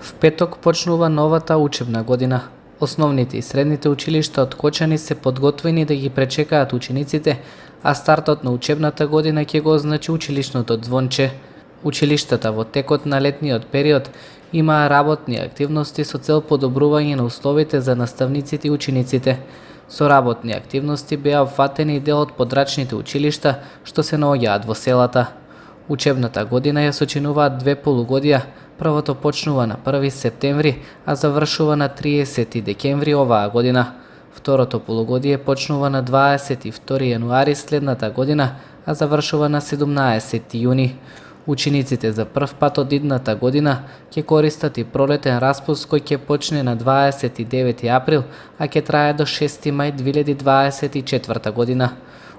В петок почнува новата учебна година. Основните и средните училишта од Кочани се подготвени да ги пречекаат учениците, а стартот на учебната година ќе го означи училишното звонче. Училиштата во текот на летниот период имаа работни активности со цел подобрување на условите за наставниците и учениците. Со работни активности беа опфатени и дел од подрачните училишта што се наоѓаат во селата. Учебната година ја сочинуваат две полугодија. Првото почнува на 1 септември, а завршува на 30 декември оваа година. Второто полугодие почнува на 22 јануари следната година, а завршува на 17 јуни. Учениците за прв пат од идната година ќе користат и пролетен распуст кој ќе почне на 29 април, а ќе трае до 6 мај 2024 година.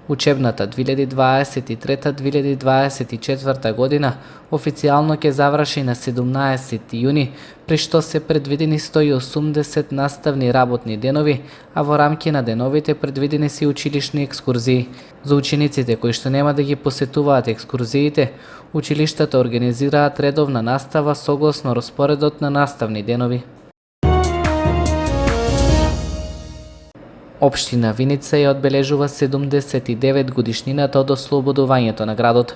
Учебната 2023-2024 година официјално ќе заврши на 17 јуни, при што се предвидени 180 наставни работни денови, а во рамки на деновите предвидени се училишни екскурзии. За учениците кои што нема да ги посетуваат екскурзиите, училиштата организираат редовна настава согласно распоредот на наставни денови. Општина Виница ја одбележува 79 годишнината од ослободувањето на градот.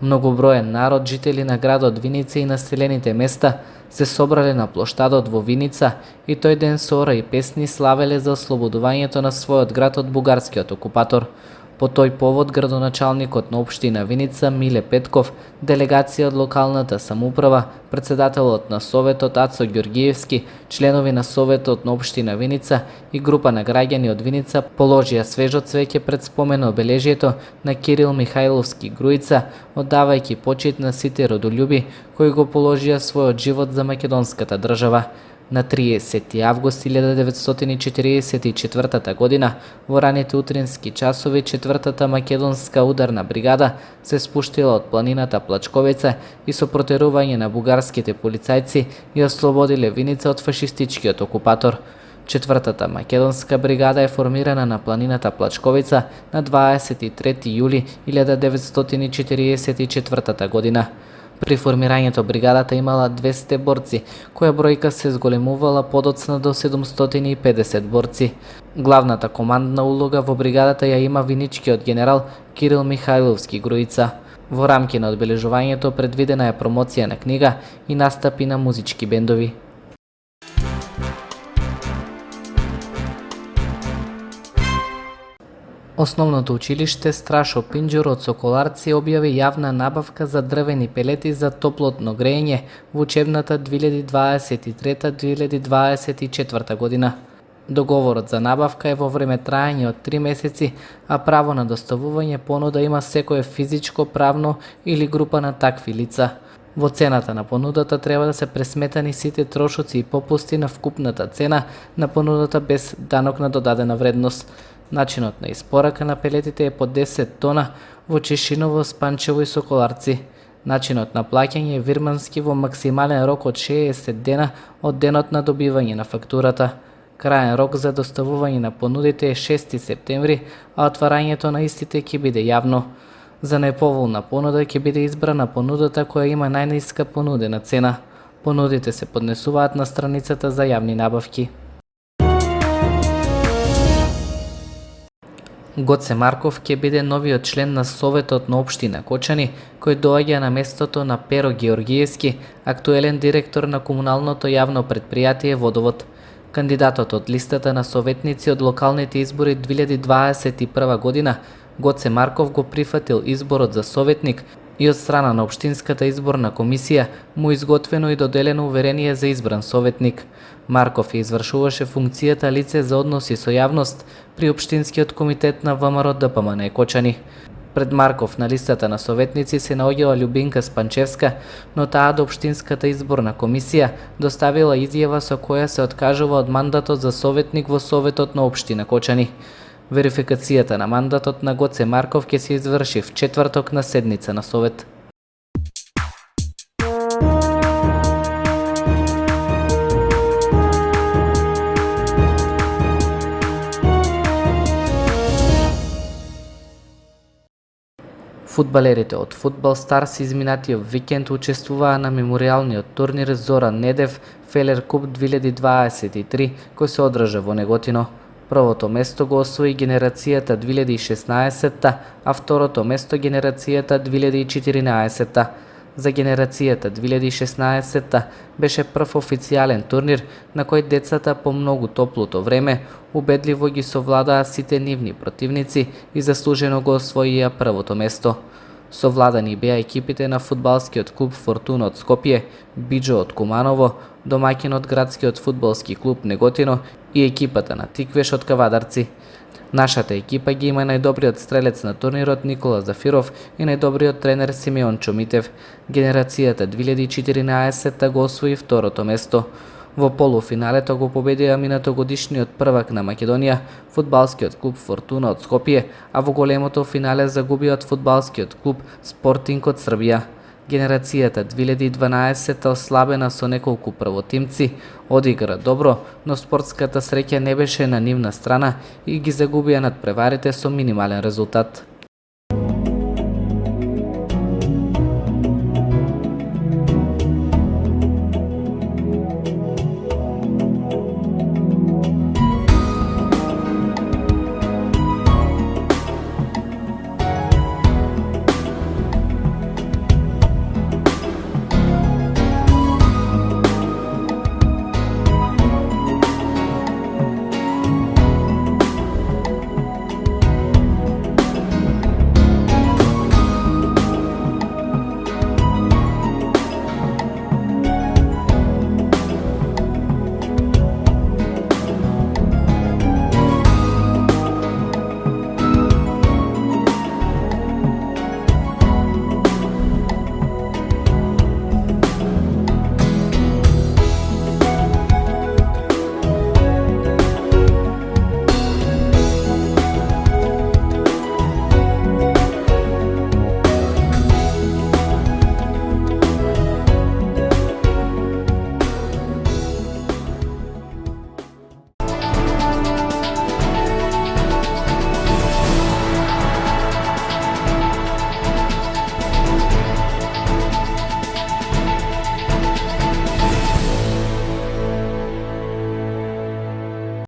Многоброен народ, жители на градот Виница и населените места се собрале на плоштадот во Виница и тој ден со ора и песни славеле за ослободувањето на својот град од бугарскиот окупатор. По тој повод градоначалникот на општина Виница Миле Петков, делегација од локалната самоуправа, председателот на Советот Ацо Ѓоргиевски, членови на Советот на општина Виница и група на граѓани од Виница положија свежо цвеќе пред спомено обележието на Кирил Михајловски Груица, оддавајќи почит на сите родолюби кои го положија својот живот за македонската држава. На 30 август 1944 година, во раните утрински часови, 4-та македонска ударна бригада се спуштила од планината Плачковица и со протерување на бугарските полицајци ја ослободиле Виница од фашистичкиот окупатор. 4-та македонска бригада е формирана на планината Плачковица на 23 јули 1944 година. При формирањето бригадата имала 200 борци, која бројка се зголемувала подоцна до 750 борци. Главната командна улога во бригадата ја има виничкиот генерал Кирил Михајловски Груица. Во рамки на одбележувањето предвидена е промоција на книга и настапи на музички бендови. Основното училиште Страшо Пинџур од Соколарци објави јавна набавка за дрвени пелети за топлотно грејење во учебната 2023-2024 година. Договорот за набавка е во време трајање од 3 месеци, а право на доставување понуда има секое физичко, правно или група на такви лица. Во цената на понудата треба да се пресметани сите трошоци и попусти на вкупната цена на понудата без данок на додадена вредност. Начинот на испорака на пелетите е по 10 тона во Чешиново, Спанчево и Соколарци. Начинот на плаќање е вирмански во максимален рок од 60 дена од денот на добивање на фактурата. Краен рок за доставување на понудите е 6 септември, а отварањето на истите ќе биде јавно. За најповолна понуда ќе биде избрана понудата која има најниска понудена цена. Понудите се поднесуваат на страницата за јавни набавки. Гоце Марков ќе биде новиот член на Советот на општина Кочани, кој доаѓа на местото на Pero Ѓоргиевски, актуелен директор на комуналното јавно предпријатие Водовод. Кандидатот од листата на советници од локалните избори 2021 година, Гоце Марков го прифатил изборот за советник и од страна на Општинската изборна комисија му изготвено и доделено уверение за избран советник. Марков ја извршуваше функцијата лице за односи со јавност при Општинскиот комитет на ВМРО ДПМН Кочани. Пред Марков на листата на советници се наоѓала Љубинка Спанчевска, но таа до Општинската изборна комисија доставила изјава со која се откажува од мандатот за советник во Советот на општина Кочани. Верификацијата на мандатот на Гоце Марков ќе се изврши в четврток на седница на Совет. Фудбалерите од Фудбал Старс изминатиот викенд учествуваа на меморијалниот турнир Зоран Недев Фелер Куп 2023 кој се одржа во Неготино. Првото место го освои генерацијата 2016, а второто место генерацијата 2014. За генерацијата 2016 беше прв официјален турнир на кој децата по многу топлото време убедливо ги совладаа сите нивни противници и заслужено го освоија првото место. Совладани беа екипите на фудбалскиот клуб Фортуна од Скопје, Биџо од Куманово, домаќин од градскиот фудбалски клуб Неготино и екипата на Тиквеш од Кавадарци. Нашата екипа ги има најдобриот стрелец на турнирот Никола Зафиров и најдобриот тренер Симеон Чомитев. Генерацијата 2014 го освои второто место. Во полуфиналето го победија минатогодишниот првак на Македонија, фудбалскиот клуб Фортуна од Скопје, а во големото финале загуби од фудбалскиот клуб Спортинг од Србија. Генерацијата 2012 ослабена со неколку првотимци, одигра добро, но спортската среќа не беше на нивна страна и ги загубија надпреварите со минимален резултат.